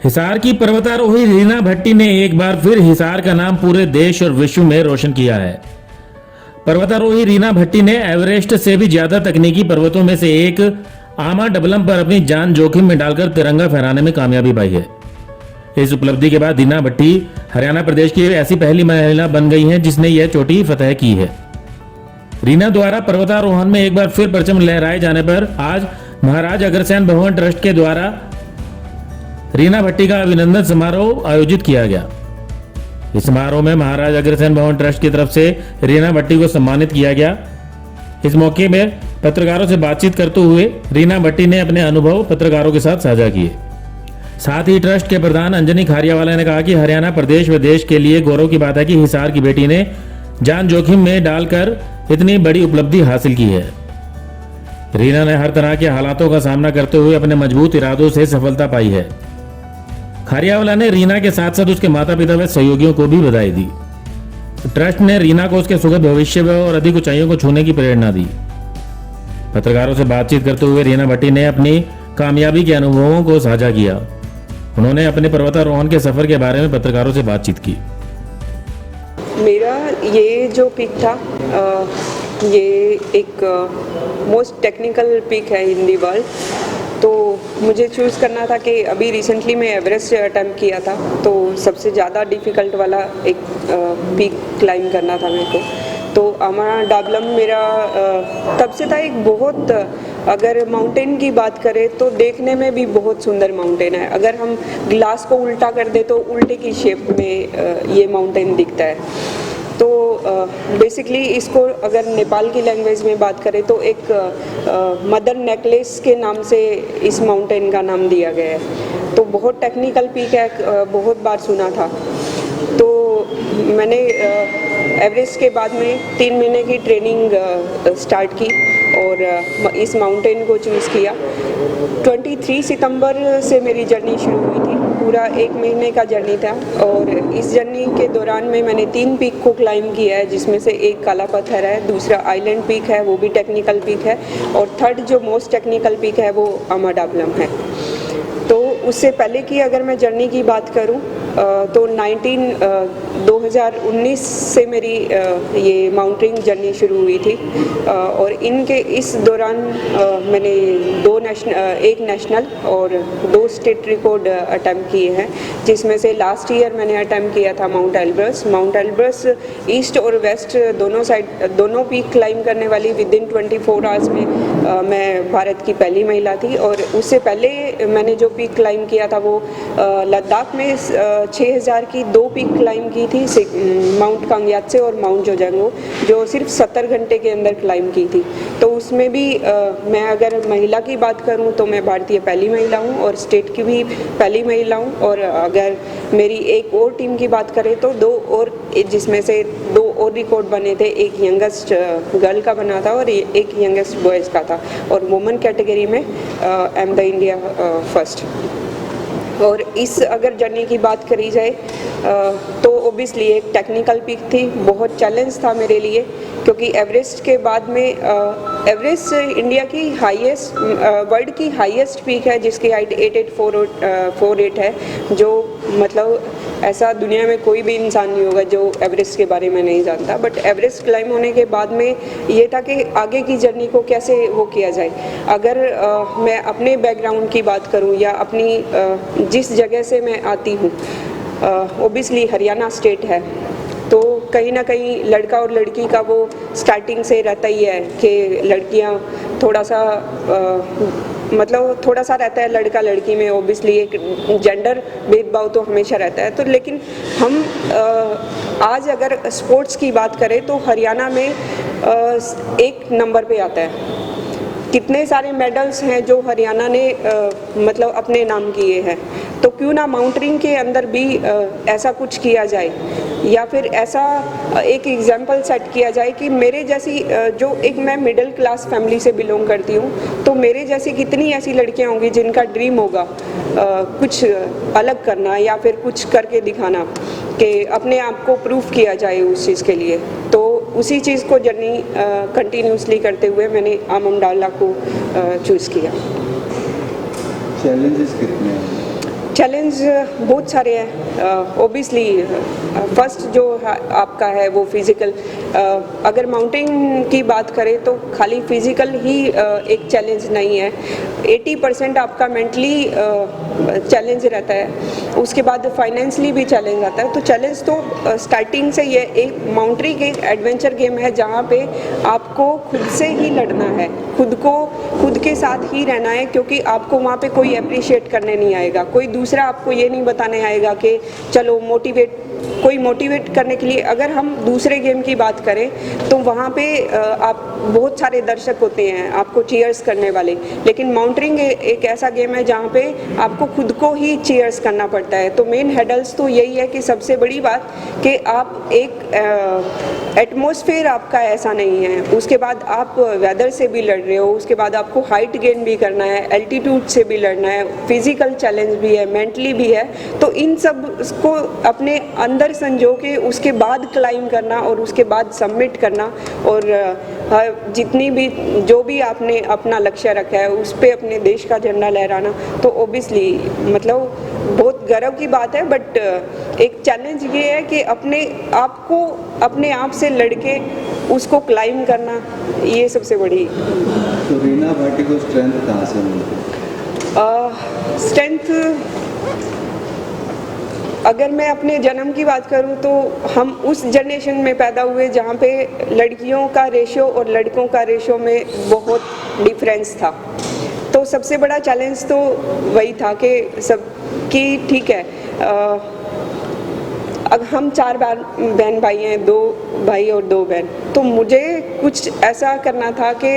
हिसार की पर्वतारोही रीना भट्टी ने एक बार फिर हिसार का नाम पूरे देश और विश्व में रोशन किया है। पर्वतारोही रीना भट्टी ने एवरेस्ट से भी ज्यादा तकनीकी पर्वतों में से एक आमा डबलम पर अपनी जान जोखिम में डालकर तिरंगा फहराने में कामयाबी पाई है। इस उपलब्धि के बाद रीना भट्टी हरियाणा प्रदेश की ऐसी पहली महिला बन गई हैं जिसने यह चोटी फतह की है। रीना द्वारा पर्वतारोहण में एक बार फिर परचम लहराए जाने पर आज महाराज अग्रसेन भवन ट्रस्ट के द्वारा रीना भट्टी का अभिनंदन समारोह आयोजित किया गया। इस समारोह में महाराज अग्रसेन भवन ट्रस्ट की तरफ से रीना भट्टी को सम्मानित किया गया। इस मौके में पत्रकारों से बातचीत करते हुए रीना भट्टी ने अपने अनुभव पत्रकारों के साथ साझा किए। साथ ही ट्रस्ट के प्रधान अंजनी खारियावाला ने कहा कि हरियाणा प्रदेश व देश के लिए गौरव की बात है कि हिसार की बेटी ने जान जोखिम में डालकर इतनी बड़ी उपलब्धि हासिल की है। रीना ने हर तरह के हालातों का सामना करते हुए अपने मजबूत इरादों से सफलता पाई है। खारियावाला ने रीना के साथ साथ उसके माता पिता व सहयोगियों को भी बधाई दी। ट्रस्ट ने रीना को उसके सुखद भविष्य और अधिक ऊंचाइयों को छूने की प्रेरणा दी। पत्रकारों से बातचीत करते हुए रीना भट्टी ने अपनी कामयाबी के अनुभवों को साझा किया। उन्होंने अपने पर्वतारोहण के सफर के बारे में पत्रकारों से बातचीत की। मेरा ये जो पिक था ये एक मोस्ट टेक्निकल पिक है इन दी वर्ल्ड, तो मुझे चूज़ करना था कि अभी रिसेंटली मैं एवरेस्ट अटैम्प्ट किया था, तो सबसे ज़्यादा डिफ़िकल्ट वाला एक पीक क्लाइम करना था मेरे को। तो आमा डबलम मेरा तब से था एक बहुत, अगर माउंटेन की बात करें तो देखने में भी बहुत सुंदर माउंटेन है। अगर हम ग्लास को उल्टा कर दे तो उल्टे की शेप में ये माउंटेन दिखता है। तो बेसिकली इसको अगर नेपाल की लैंग्वेज में बात करें तो एक मदर नेकलेस के नाम से इस माउंटेन का नाम दिया गया है। तो बहुत टेक्निकल पीक है, बहुत बार सुना था। तो मैंने एवरेस्ट के बाद में 3 महीने की ट्रेनिंग स्टार्ट की और इस माउंटेन को चूज़ किया। 23 सितंबर से मेरी जर्नी शुरू हुई थी। पूरा 1 महीने का जर्नी था और इस जर्नी के दौरान में मैंने 3 पीक को क्लाइम किया है, जिसमें से एक काला पत्थर है, दूसरा आइलैंड पीक है, वो भी टेक्निकल पीक है, और थर्ड जो मोस्ट टेक्निकल पीक है वो आमा डबलम है। तो उससे पहले की अगर मैं जर्नी की बात करूं तो 2019 से मेरी ये माउंटेनिंग जर्नी शुरू हुई थी और इनके इस दौरान मैंने एक नेशनल और 2 स्टेट रिकॉर्ड अटैम्प्ट किए हैं, जिसमें से लास्ट ईयर मैंने अटैम्प्ट किया था mount Elbrus. Mount Elbrus east और वेस्ट दोनों पीक क्लाइम करने वाली विद इन 24 आवर्स में मैं भारत की पहली महिला थी। और उससे पहले मैंने जो पीक क्लाइम किया था वो लद्दाख में 6000 की 2 पीक क्लाइम की थी, माउंट कांग्यात्से और माउंट जोजांगो, जो सिर्फ 70 घंटे के अंदर क्लाइम की थी। तो उसमें भी मैं अगर महिला की बात करूं तो मैं भारतीय पहली महिला हूं और स्टेट की भी पहली महिला हूं। और अगर मेरी एक और टीम की बात करें तो 2 और, जिसमें से 2 और रिकॉर्ड बने थे, एक यंगेस्ट गर्ल का बना था और एक यंगेस्ट बॉयज़ का था, और वुमेन कैटेगरी में I am the India first. और इस अगर जर्नी की बात करी जाए तो ओबियसली एक टेक्निकल पीक थी, बहुत चैलेंज था मेरे लिए, क्योंकि एवरेस्ट के बाद में एवरेस्ट इंडिया की हाईएस्ट, वर्ल्ड की हाईएस्ट पीक है, जिसकी हाइट 8848 है, जो मतलब ऐसा दुनिया में कोई भी इंसान नहीं होगा जो एवरेस्ट के बारे में नहीं जानता। बट एवरेस्ट क्लाइम होने के बाद में ये था कि आगे की जर्नी को कैसे वो किया जाए। अगर मैं अपने बैकग्राउंड की बात करूं या अपनी जिस जगह से मैं आती हूं, ओबियसली हरियाणा स्टेट है, तो कहीं ना कहीं लड़का और लड़की का वो स्टार्टिंग से रहता ही है कि लड़कियां थोड़ा सा मतलब थोड़ा सा रहता है लड़का लड़की में, ओबियसली एक जेंडर भेदभाव तो हमेशा रहता है। तो लेकिन हम आज अगर स्पोर्ट्स की बात करें तो हरियाणा में 1 नंबर पे आता है। कितने सारे मेडल्स हैं जो हरियाणा ने मतलब अपने नाम किए हैं, तो क्यों ना माउंटेनिंग के अंदर भी ऐसा कुछ किया जाए, या फिर ऐसा एक एग्जाम्पल सेट किया जाए कि मेरे जैसी जो एक मैं मिडिल क्लास फैमिली से बिलोंग करती हूँ, तो मेरे जैसी कितनी ऐसी लड़कियाँ होंगी जिनका ड्रीम होगा कुछ अलग करना या फिर कुछ करके दिखाना, कि अपने आप को प्रूफ किया जाए उस चीज़ के लिए। तो उसी चीज़ को जर्नी कंटिन्यूसली करते हुए मैंने आमा डबलम को चूज़ किया। चैलेंजेस कितने हैं? चैलेंज बहुत सारे हैं। ओबियसली फर्स्ट जो आपका है वो फिज़िकल। अगर माउंटेन की बात करें तो खाली फिज़िकल ही एक चैलेंज नहीं है, 80% आपका मेंटली चैलेंज रहता है। उसके बाद फाइनेंशियली भी चैलेंज आता है। तो चैलेंज तो स्टार्टिंग से ये एक माउंटेनिंग एक एडवेंचर गेम है जहाँ पे आपको खुद से ही लड़ना है, खुद के साथ ही रहना है, क्योंकि आपको वहाँ पे कोई अप्रिशिएट करने नहीं आएगा, कोई दूसरा आपको ये नहीं बताने आएगा कि चलो कोई मोटिवेट करने के लिए। अगर हम दूसरे गेम की बात करें तो वहाँ पे आप बहुत सारे दर्शक होते हैं आपको चीयर्स करने वाले, लेकिन माउंटेनिंग एक ऐसा गेम है जहाँ पे आपको खुद को ही चीयर्स करना पड़ता है। तो मेन हेडल्स तो यही है कि सबसे बड़ी बात कि आप एक एटमॉस्फेयर आपका ऐसा नहीं है, उसके बाद आप वेदर से भी लड़ रहे हो, उसके बाद आपको हाइट गेन भी करना है, एल्टीट्यूड से भी लड़ना है, फिजिकल चैलेंज भी है, मेंटली भी है। तो इन सब को अपने अंदर संजो के उसके बाद क्लाइम करना और उसके बाद सबमिट करना, और जितनी भी जो भी आपने अपना लक्ष्य रखा है उस पे अपने देश का झंडा लहराना, तो ओबियसली मतलब बहुत गर्व की बात है। बट एक चैलेंज ये है कि अपने आप से लड़के उसको क्लाइम करना, ये सबसे बड़ी। तो रीना भाटी को स्ट्रेंथ कहाँ से मिलती? स्ट्रेंथ अगर मैं अपने जन्म की बात करूं तो हम उस जनरेशन में पैदा हुए जहां पे लड़कियों का रेशो और लड़कों का रेशो में बहुत डिफरेंस था। तो सबसे बड़ा चैलेंज तो वही था कि ठीक है, अब हम 4 बहन भाई हैं, 2 भाई और 2 बहन, तो मुझे कुछ ऐसा करना था कि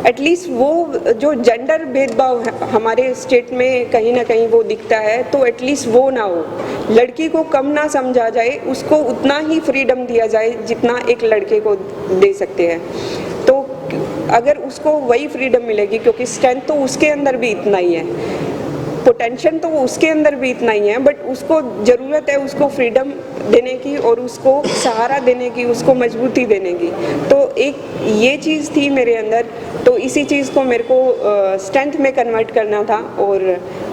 एटलीस्ट वो जो जेंडर भेदभाव हमारे स्टेट में कहीं ना कहीं वो दिखता है, तो एटलीस्ट वो ना हो, लड़की को कम ना समझा जाए, उसको उतना ही फ्रीडम दिया जाए जितना एक लड़के को दे सकते हैं। तो अगर उसको वही फ्रीडम मिलेगी, क्योंकि स्ट्रेंथ तो उसके अंदर भी इतना ही है, पोटेंशियल तो उसके अंदर भी इतना ही है, बट उसको ज़रूरत है उसको फ्रीडम देने की और उसको सहारा देने की, उसको मजबूती देने की। तो एक ये चीज़ थी मेरे अंदर, तो इसी चीज़ को मेरे को स्ट्रेंथ में कन्वर्ट करना था, और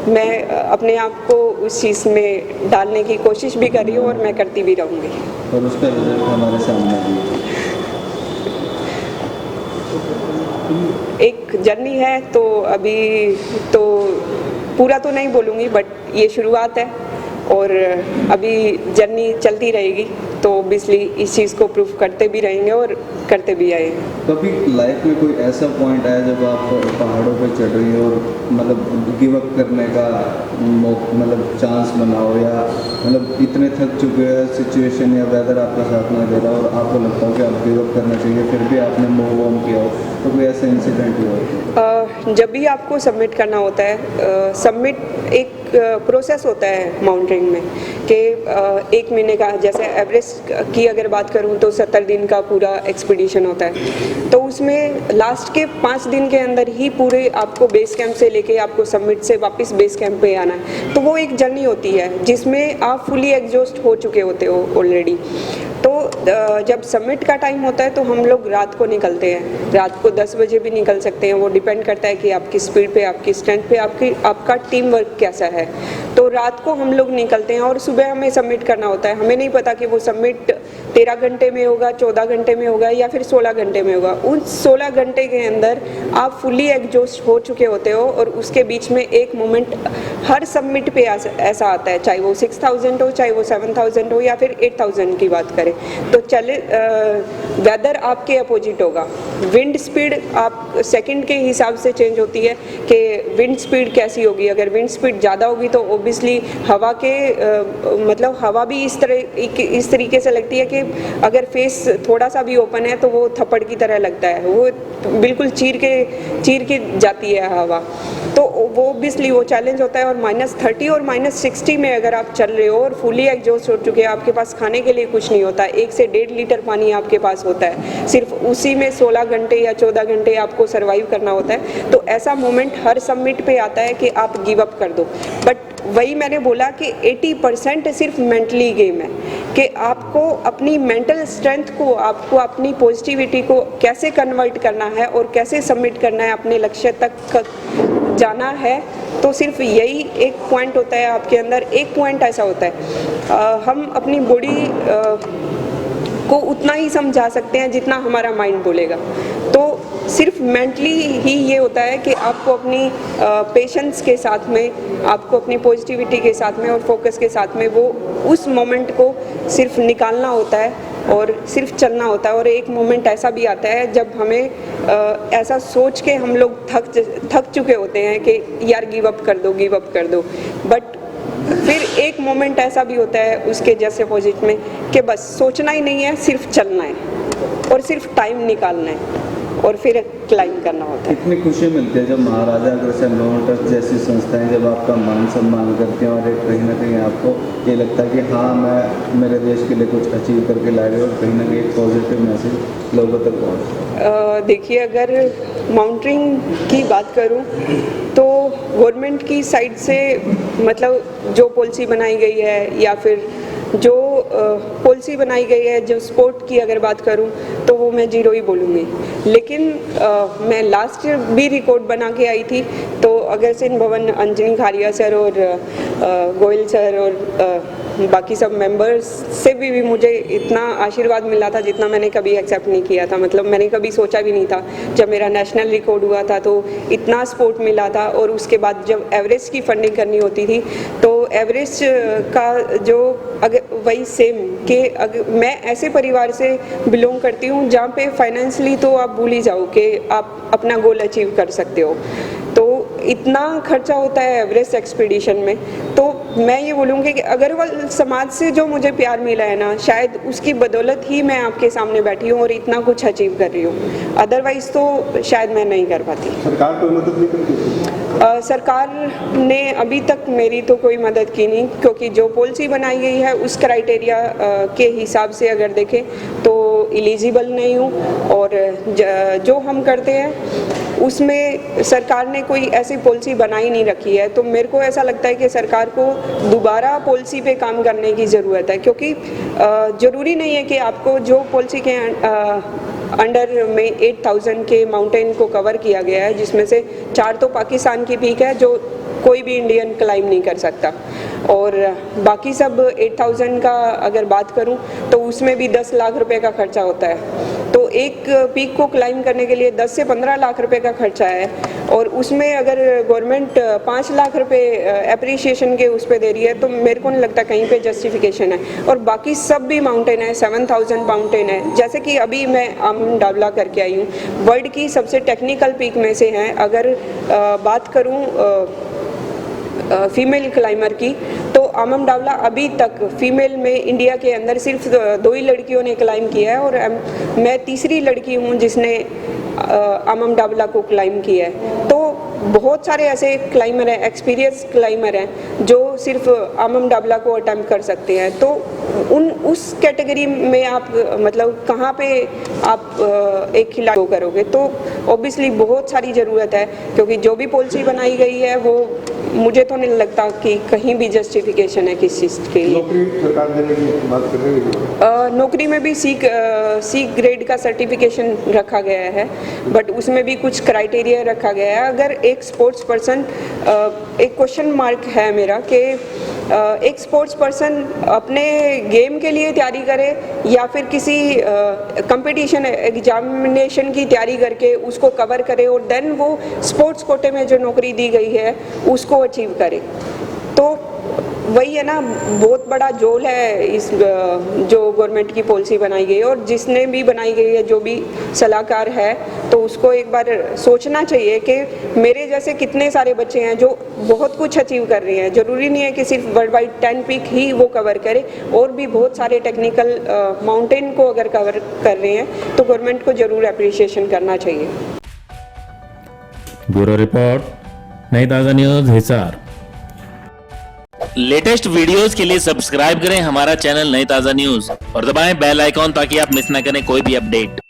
मैं अपने आप को उस चीज़ में डालने की कोशिश भी कर रही हूँ और मैं करती भी रहूँगी। और उसका रिजल्ट हमारे सामने भी एक जर्नी है, तो अभी तो पूरा तो नहीं बोलूँगी, बट ये शुरुआत है और अभी जर्नी चलती रहेगी। तो ऑब्वियसली इस चीज़ को प्रूफ करते भी रहेंगे और करते भी आए हैं। कभी लाइफ में कोई ऐसा पॉइंट आया जब आप पहाड़ों पे चढ़ रही हो और मतलब गिव अप करने का मतलब चांस बना हो, या मतलब इतने थक चुके हैं सिचुएशन या वेदर आपका साथ नहीं दे रहा और आपको लगता हो कि आप गिव अप करना चाहिए, फिर भी आपने मूव ऑन किया हो, तो कोई ऐसा इंसिडेंट हुआ? जब भी आपको सबमिट करना होता है, सबमिट एक प्रोसेस होता है माउंटेनिंग में कि 1 महीने का, जैसे एवरेस्ट की अगर बात करूं तो 70 दिन का पूरा एक्सपीडिशन होता है। तो उसमें लास्ट के 5 दिन के अंदर ही पूरे आपको बेस कैंप से लेके आपको सबमिट से वापस बेस कैंप पे आना है। तो वो एक जर्नी होती है जिसमें आप फुली एग्जॉस्ट हो चुके होते हो ऑलरेडी। तो जब सबमिट का टाइम होता है तो हम लोग रात को निकलते हैं, रात को 10 बजे भी निकल सकते हैं, वो डिपेंड करता है कि आपकी स्पीड पे, आपकी स्ट्रेंथ पे, आपका टीम वर्क कैसा है। तो रात को हम लोग निकलते हैं और सुबह हमें सबमिट करना होता है। हमें नहीं पता कि वो सबमिट 13 घंटे में होगा, 14 घंटे में होगा या फिर 16 घंटे में होगा। उन 16 घंटे के अंदर आप फुली एग्जॉस्ट हो चुके होते हो और उसके बीच में एक मोमेंट हर सबमिट पे ऐसा आता है, चाहे वो 6000 हो, चाहे वो 7000 हो या फिर 8000 की बात करें। तो चले वेदर आपके अपोजिट होगा, विंड स्पीड आप सेकंड के हिसाब से चेंज होती है कि विंड स्पीड कैसी होगी। अगर विंड स्पीड ज़्यादा होगी तो ओबियसली हवा के मतलब हवा भी इस तरीके से लगती है कि अगर फेस थोड़ा सा भी ओपन है तो वो थप्पड़ की तरह लगता है, वो बिल्कुल चीर के जाती है हवा। तो वो ओबियसली वो चैलेंज होता है। और -30 और -60 में अगर आप चल रहे हो और फुली एग्जॉस्ट हो चुके हैं, आपके पास खाने के लिए कुछ नहीं होता, 1 से 1.5 लीटर पानी आपके पास होता है, सिर्फ उसी में 16 घंटे या 14 घंटे आपको सर्वाइव करना होता है। तो ऐसा मोमेंट हर सबमिट पे आता है कि आप गिव अप कर दो। बट वही मैंने बोला कि 80% सिर्फ मेंटली गेम है कि आपको अपनी मेंटल स्ट्रेंथ को, आपको अपनी पॉजिटिविटी को कैसे कन्वर्ट करना है और कैसे सबमिट करना है अपने लक्ष्य तक जाना है तो सिर्फ यही एक पॉइंट होता है आपके अंदर, एक पॉइंट ऐसा होता है। हम अपनी बॉडी को उतना ही समझा सकते हैं जितना हमारा माइंड बोलेगा। तो सिर्फ मेंटली ही ये होता है कि आपको अपनी पेशेंस के साथ में, आपको अपनी पॉजिटिविटी के साथ में और फोकस के साथ में वो उस मोमेंट को सिर्फ निकालना होता है और सिर्फ चलना होता है। और एक मोमेंट ऐसा भी आता है जब हमें ऐसा सोच के हम लोग थक चुके होते हैं कि यार गिव अप कर दो, बट फिर एक मोमेंट ऐसा भी होता है उसके जैसे अपोजिट में कि बस सोचना ही नहीं है, सिर्फ चलना है और सिर्फ टाइम निकालना है और फिर क्लाइंब करना होता है। कितनी खुशी मिलती है जब महाराजा अग्रसेन लोन ट्रस्ट जैसी संस्थाएं जब आपका मान सम्मान करती हैं और एक कहीं ना कहीं आपको ये लगता है कि हाँ मैं मेरे देश के लिए कुछ अचीव करके ला रही हूँ और कहीं ना कहीं एक पॉजिटिव मैसेज लोगों तक पहुँच। देखिए, अगर माउंटेनिंग की बात करूं तो गवर्नमेंट की साइड से मतलब जो पॉलिसी बनाई गई है या फिर जो पॉलिसी बनाई गई है, जो स्पोर्ट की अगर बात करूं तो वो मैं जीरो ही बोलूँगी। लेकिन मैं लास्ट भी रिकॉर्ड बना के आई थी, तो अग्रसेन भवन अंजनी खारिया सर और गोयल सर और बाकी सब मेंबर्स से भी मुझे इतना आशीर्वाद मिला था जितना मैंने कभी एक्सेप्ट नहीं किया था। मतलब मैंने कभी सोचा भी नहीं था। जब मेरा नेशनल रिकॉर्ड हुआ था तो इतना सपोर्ट मिला था, और उसके बाद जब एवरेस्ट की फंडिंग करनी होती थी तो एवरेस्ट का जो अगर वही सेम कि अगर मैं ऐसे परिवार से बिलोंग करती हूँ जहाँ पे फाइनेंशियली तो आप भूल ही जाओ कि आप अपना गोल अचीव कर सकते हो, तो इतना खर्चा होता है एवरेस्ट एक्सपीडिशन में। तो मैं ये बोलूँगी कि अग्रवाल समाज से जो मुझे प्यार मिला है ना, शायद उसकी बदौलत ही मैं आपके सामने बैठी हूँ और इतना कुछ अचीव कर रही हूँ, अदरवाइज़ तो शायद मैं नहीं कर पाती। सरकार कोई मदद नहीं करती? सरकार ने अभी तक मेरी तो कोई मदद की नहीं, क्योंकि जो पॉलिसी बनाई गई है उस क्राइटेरिया के हिसाब से अगर देखें तो एलिजिबल नहीं हूँ, और जो हम करते हैं उसमें सरकार ने कोई ऐसी पॉलिसी बनाई नहीं रखी है। तो मेरे को ऐसा लगता है कि सरकार को दोबारा पॉलिसी पे काम करने की ज़रूरत है, क्योंकि ज़रूरी नहीं है कि आपको जो पॉलिसी के अंडर में 8000 के माउंटेन को कवर किया गया है, जिसमें से 4 तो पाकिस्तान की पीक है जो कोई भी इंडियन क्लाइम नहीं कर सकता, और बाकी सब 8000 का अगर बात करूं तो उसमें भी 10 लाख रुपए का खर्चा होता है। तो एक पीक को क्लाइम करने के लिए 10 से 15 लाख रुपए का खर्चा है, और उसमें अगर गवर्नमेंट 5 लाख रुपए एप्रिसिएशन के उस पे दे रही है तो मेरे को नहीं लगता कहीं पे जस्टिफिकेशन है। और बाकी सब भी माउंटेन है, 7000 माउंटेन है, जैसे कि अभी मैं आमम डाबला करके आई हूँ, वर्ल्ड की सबसे टेक्निकल पीक में से हैं। अगर बात करूँ फीमेल क्लाइमर की, तो आमम डावला अभी तक फीमेल में इंडिया के अंदर सिर्फ 2 ही लड़कियों ने क्लाइम किया है, और मैं तीसरी लड़की हूँ जिसने आमम डावला को क्लाइम किया है। तो बहुत सारे ऐसे क्लाइमर हैं, एक्सपीरियंस क्लाइमर हैं जो सिर्फ आमम डाबला को अटेम्प्ट कर सकते हैं। तो उस कैटेगरी में आप मतलब कहाँ पे आप एक खिलाड़ी को करोगे, तो ऑब्वियसली बहुत सारी ज़रूरत है, क्योंकि जो भी पॉलिसी बनाई गई है वो मुझे तो नहीं लगता कि कहीं भी जस्टिफिकेशन है किस चीज़ के लिए। नौकरी सरकार देने की बात कर रही है? नौकरी में भी सी ग्रेड का सर्टिफिकेशन रखा गया है, बट उसमें भी कुछ क्राइटेरिया रखा गया है। अगर एक स्पोर्ट्स पर्सन, एक क्वेश्चन मार्क है मेरा कि एक स्पोर्ट्स पर्सन अपने गेम के लिए तैयारी करे या फिर किसी कंपटीशन एग्जामिनेशन की तैयारी करके उसको कवर करे और देन वो स्पोर्ट्स कोटे में जो नौकरी दी गई है उसको अचीव करे। तो वही है ना, बहुत बड़ा जोल है इस जो गवर्नमेंट की पॉलिसी बनाई गई है, और जिसने भी बनाई गई है, जो भी सलाहकार है, तो उसको एक बार सोचना चाहिए कि मेरे जैसे कितने सारे बच्चे हैं जो बहुत कुछ अचीव कर रहे हैं। ज़रूरी नहीं है कि सिर्फ वर्ल्ड वाइड 10 पीक ही वो कवर करे, और भी बहुत सारे टेक्निकल माउंटेन को अगर कवर कर रहे हैं तो गवर्नमेंट को ज़रूर अप्रिशिएशन करना चाहिए। ब्यूरो रिपोर्ट, नई ताज़ा न्यूज़, हिसार। लेटेस्ट वीडियोस के लिए सब्सक्राइब करें हमारा चैनल नई ताज़ा न्यूज़ और दबाएं बेल आइकॉन ताकि आप मिस ना करें कोई भी अपडेट।